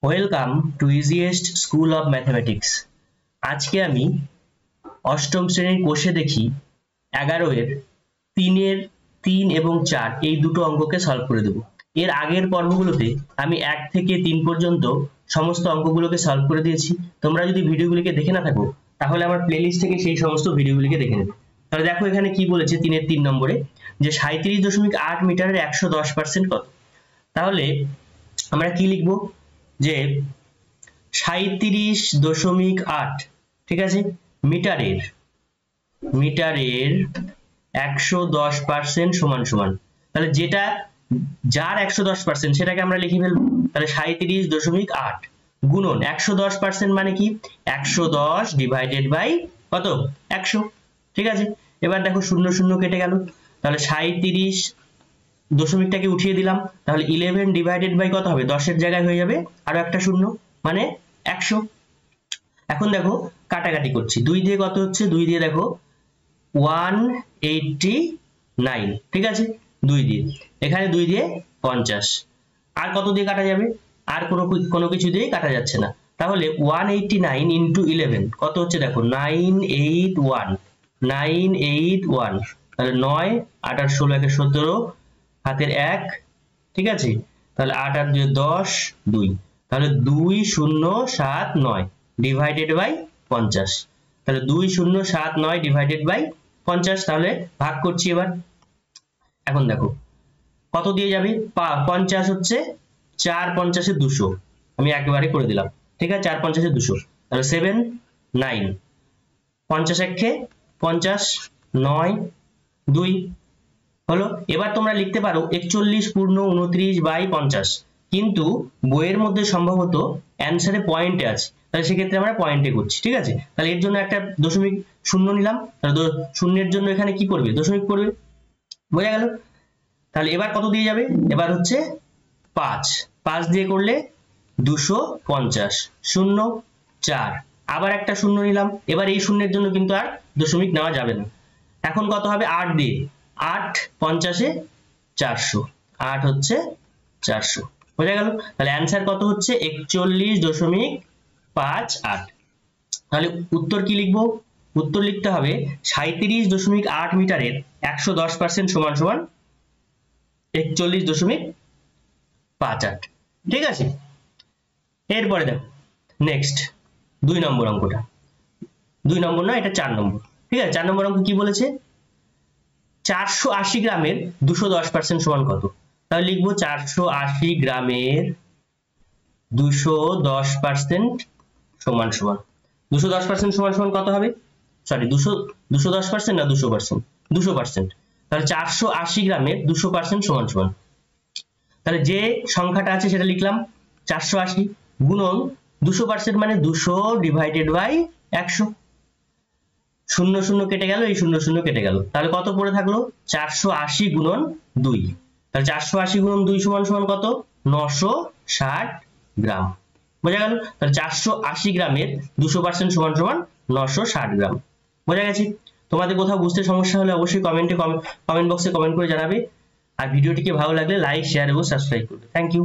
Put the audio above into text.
Welcome to easiest school of mathematics. আজকে আমি অষ্টম শ্রেণীর কোষে দেখি 11 এর 3 এবং 4 এই দুটো অঙ্ককে সলভ করে দেব। এর আগের পর্বগুলোতে আমি 1 থেকে 3 পর্যন্ত সমস্ত অঙ্কগুলোকে সলভ করে দিয়েছি। তোমরা যদি ভিডিওগুলিকে দেখে না থাকো তাহলে আমার প্লেলিস্ট থেকে সেই সমস্ত ভিডিওগুলিকে দেখে নেবে। তাহলে দেখো এখানে কি বলেছে 3 এর 3 নম্বরে যে 37.8 মিটারের 110% কত। তাহলে আমরা কি লিখবো যে 37.8 ঠিক আছে মিটারের 110% সমান সমান, তাহলে যেটা যার 110% সেটাকে আমরা লিখে ফেলবো। তাহলে 37.8 গুণন 110% মানে কি 110 ডিভাইডেড বাই কত 100। ঠিক আছে, এবার দেখো 0 0 কেটে গেল, তাহলে 37 দশমিকটাকে উঠিয়ে দিলাম, তাহলে 11 ডিভাইডেড বাই কত হবে 10 এর জায়গায় হয়ে যাবে আরো একটা শূন্য মানে 100। এখন দেখো কাটাকাটি করছি, 2 দিয়ে কত হচ্ছে 2 দিয়ে দেখো 189 ঠিক আছে 2 দিয়ে, এখানে 2 দিয়ে 50, আর কত দিয়ে কাটা যাবে আর কোনো কিছু দিয়ে কাটা যাচ্ছে না। তাহলে 189 ইন্টু 11 কত হচ্ছে দেখো 981, তাহলে 9 8 আর 16 একে 17 হাতের 1 ঠিক আছে, তাহলে 8 আর 2 10 2, তাহলে 2079 ডিভাইডেড বাই 50, তাহলে 2079 ডিভাইডেড বাই 50, তাহলে ভাগ করছি এবার। এখন দেখো কত দিয়ে যাবে 50 হচ্ছে 4 50 এ 200, আমি একেবারে করে দিলাম ঠিক আছে 4 50 এ 200, তাহলে 7 9 50 একে 50 9 2 হলো। এবার তোমরা লিখতে পারো 41 পূর্ণ 29 বাই 50, কিন্তু বইয়ের মধ্যে সম্ভবত অ্যানসারে পয়েন্টে আছে, তাহলে সেক্ষেত্রে আমরা পয়েন্টে করছি ঠিক আছে। তাহলে এর জন্য একটা দশমিক শূন্য নিলাম, তাহলে শূন্যের জন্য এখানে কি করবে দশমিক করবে, বোঝা গেল। তাহলে এবার কত দিয়ে যাবে, এবার হচ্ছে 5 দিয়ে করলে 250 0 4, আবার একটা শূন্য নিলাম, এবার এই শূন্যের জন্য কিন্তু আর দশমিক নেওয়া যাবে না। এখন কত হবে 8 দিয়ে 8 50 এ 400, 8 হচ্ছে 400, বোঝা গেল। তাহলে অ্যান্সার কত হচ্ছে 41.58। তাহলে উত্তর কি লিখবো, উত্তর লিখতে হবে 37.8 মিটারের 110% সমান সমান 41.58 ঠিক আছে। এরপরে দেখো নেক্সট 2 নম্বর অঙ্কটা, 2 নম্বর না এটা 4 নম্বর ঠিক আছে। 4 নম্বর অঙ্ক কি বলেছে 480 গ্রামের 210% সমান কত। তাহলে লিখবো 480 গ্রামের 210% সমান সমান 210% সমান সমান কত হবে, সরি 210% না 200%, 200%, তাহলে 480 গ্রামের 200% সমান সমান, তাহলে যে সংখ্যাটা আছে সেটা লিখলাম 480 গুণন 200% মানে 200 ডিভাইডেড বাই 100, 0 0 কেটে গেল, এই 0 0 কেটে গেল, তাহলে কত পড়ে থাকলো 480 গুণন 2, তাহলে 480 গুণন 2 সমান সমান কত 960 গ্রাম, বোঝা গেল। তাহলে 480 গ্রামের 200% সমান সমান 960 গ্রাম, বোঝা গেছে। তোমাদের কোথাও বুঝতে সমস্যা হলে অবশ্যই কমেন্ট বক্সে কমেন্ট করে জানাবে, আর ভিডিওটিকে ভালো লাগলে লাইক শেয়ার এবং সাবস্ক্রাইব করবে। Thank you.